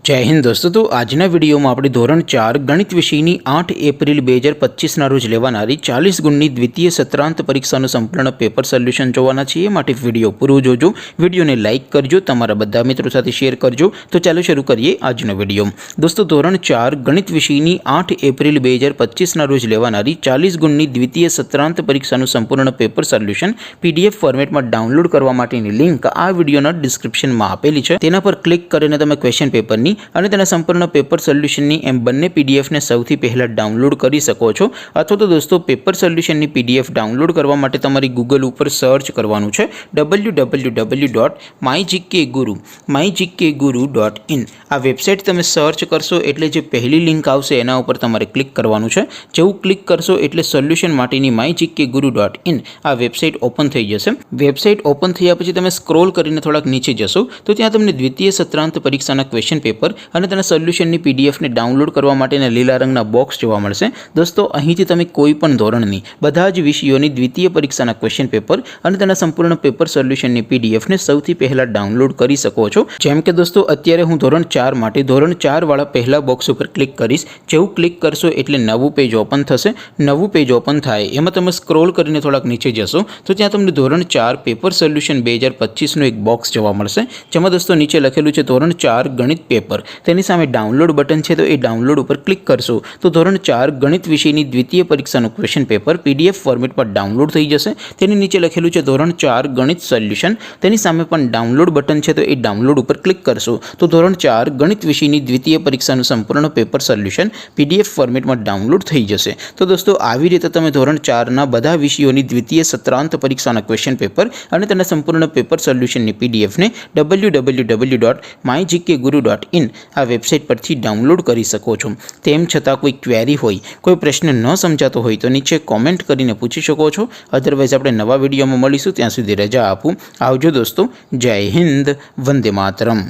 जय हिंद दोस्तों। तो आजना वीडियो में આપણે ધોરણ 4 ગણિત વિષયની 8 એપ્રિલ 2025 ના રોજ લેવાનારી 40 ગુણની દ્વિતીય સત્રાંત પરીક્ષાનું સંપૂર્ણ પેપર સોલ્યુશન જોવાના છીએ। માટે વિડિયો પૂરો જોજો, વિડિયોને લાઈક કરજો, તમારા બધા મિત્રો સાથે શેર કરજો। તો ચાલો શરૂ કરીએ આજનો વિડિયો। દોસ્તો ધોરણ 4 ગણિત વિષયની 8 એપ્રિલ 2025 ના રોજ લેવાનારી 40 ગુણની દ્વિતીય સત્રાંત પરીક્ષાનું સંપૂર્ણ પેપર સોલ્યુશન પીડીએફ ફોર્મેટમાં ડાઉનલોડ કરવા માટેની લિંક આ વિડિયોના ડિસ્ક્રિપ્શનમાં આપેલી છે। તેના પર ક્લિક કરીને તમે ક્વેશ્ચન પેપરની અને તેના સંપૂર્ણ પેપર સોલ્યુશનની એમ બંને પીડીએફને સૌથી પહેલાં ડાઉનલોડ કરી શકો છો। અથવા તો દોસ્તો પેપર સોલ્યુશનની પીડીએફ ડાઉનલોડ કરવા માટે તમારી ગૂગલ ઉપર સર્ચ કરવાનું છે www.mygkguru.in। આ વેબસાઇટ તમે સર્ચ કરશો એટલે જે પહેલી લિંક આવશે એના ઉપર તમારે ક્લિક કરવાનું છે। જેવું ક્લિક કરશો એટલે સોલ્યુશન માટેની mygkguru.in આ વેબસાઇટ ઓપન થઈ જશે। વેબસાઇટ ઓપન થયા પછી તમે સ્ક્રોલ કરીને થોડાક નીચે જશો તો ત્યાં તમને દ્વિતીય સત્રાંત પરીક્ષાના ક્વેશ્ચન પેપર અને તેના સોલ્યુશનની પીડીએફને ડાઉનલોડ કરવા માટેના લીલા રંગના બોક્સ જોવા મળશે। દોસ્તો અહીંથી તમે કોઈ પણ ધોરણની બધા જ વિષયોની દ્વિતીય પરીક્ષાના ક્વેશ્ચન પેપર અને તેના સંપૂર્ણ પેપર સોલ્યુશનની પીડીએફને સૌથી પહેલાં ડાઉનલોડ કરી શકો છો। જેમ કે દોસ્તો અત્યારે હું ધોરણ 4 માટે ધોરણ 4 વાળા પહેલા બોક્સ ઉપર ક્લિક કરીશ। જેવું ક્લિક કરશો એટલે નવું પેજ ઓપન થશે। નવું પેજ ઓપન થાય એમાં તમે સ્ક્રોલ કરીને થોડાક નીચે જશો તો ત્યાં તમને ધોરણ 4 પેપર સોલ્યુશન 2025નું એક બોક્સ જોવા મળશે, જેમાં દોસ્તો નીચે લખેલું છે ધોરણ 4 ગણિત પેપર। તેની સામે ડાઉનલોડ બટન છે, તો એ ડાઉનલોડ ઉપર ક્લિક કરશો તો ધોરણ 4 ગણિત વિષયની દ્વિતીય પરીક્ષાનું ક્વેશ્ચન પેપર પીડીએફ ફોર્મેટમાં ડાઉનલોડ થઈ જશે। તેની નીચે લખેલું છે ધોરણ 4 ગણિત સોલ્યુશન, તેની સામે પણ ડાઉનલોડ બટન છે, તો એ ડાઉનલોડ ઉપર ક્લિક કરશો તો ધોરણ 4 ગણિત વિષયની દ્વિતીય પરીક્ષાનું સંપૂર્ણ પેપર સોલ્યુશન પીડીએફ ફોર્મેટમાં ડાઉનલોડ થઈ જશે। તો દોસ્તો આવી રીતે તમે ધોરણ 4ના બધા વિષયોની દ્વિતીય સત્રાંત પરીક્ષાના ક્વેશ્ચન પેપર અને તેના સંપૂર્ણ પેપર સોલ્યુશનની પીડીએફને www.mygkguru.in આ વેબસાઇટ પરથી ડાઉનલોડ કરી શકો છો। તેમ છતાં કોઈ ક્વેરી હોય, કોઈ પ્રશ્ન ન સમજાતો હોય તો નીચે કોમેન્ટ કરીને પૂછી શકો છો। અધરવાઇઝ આપણે નવા વિડીયોમાં મળીશું, ત્યાં સુધી રજા આપું। આવજો દોસ્તો, જય હિન્દ, વંદે માતરમ।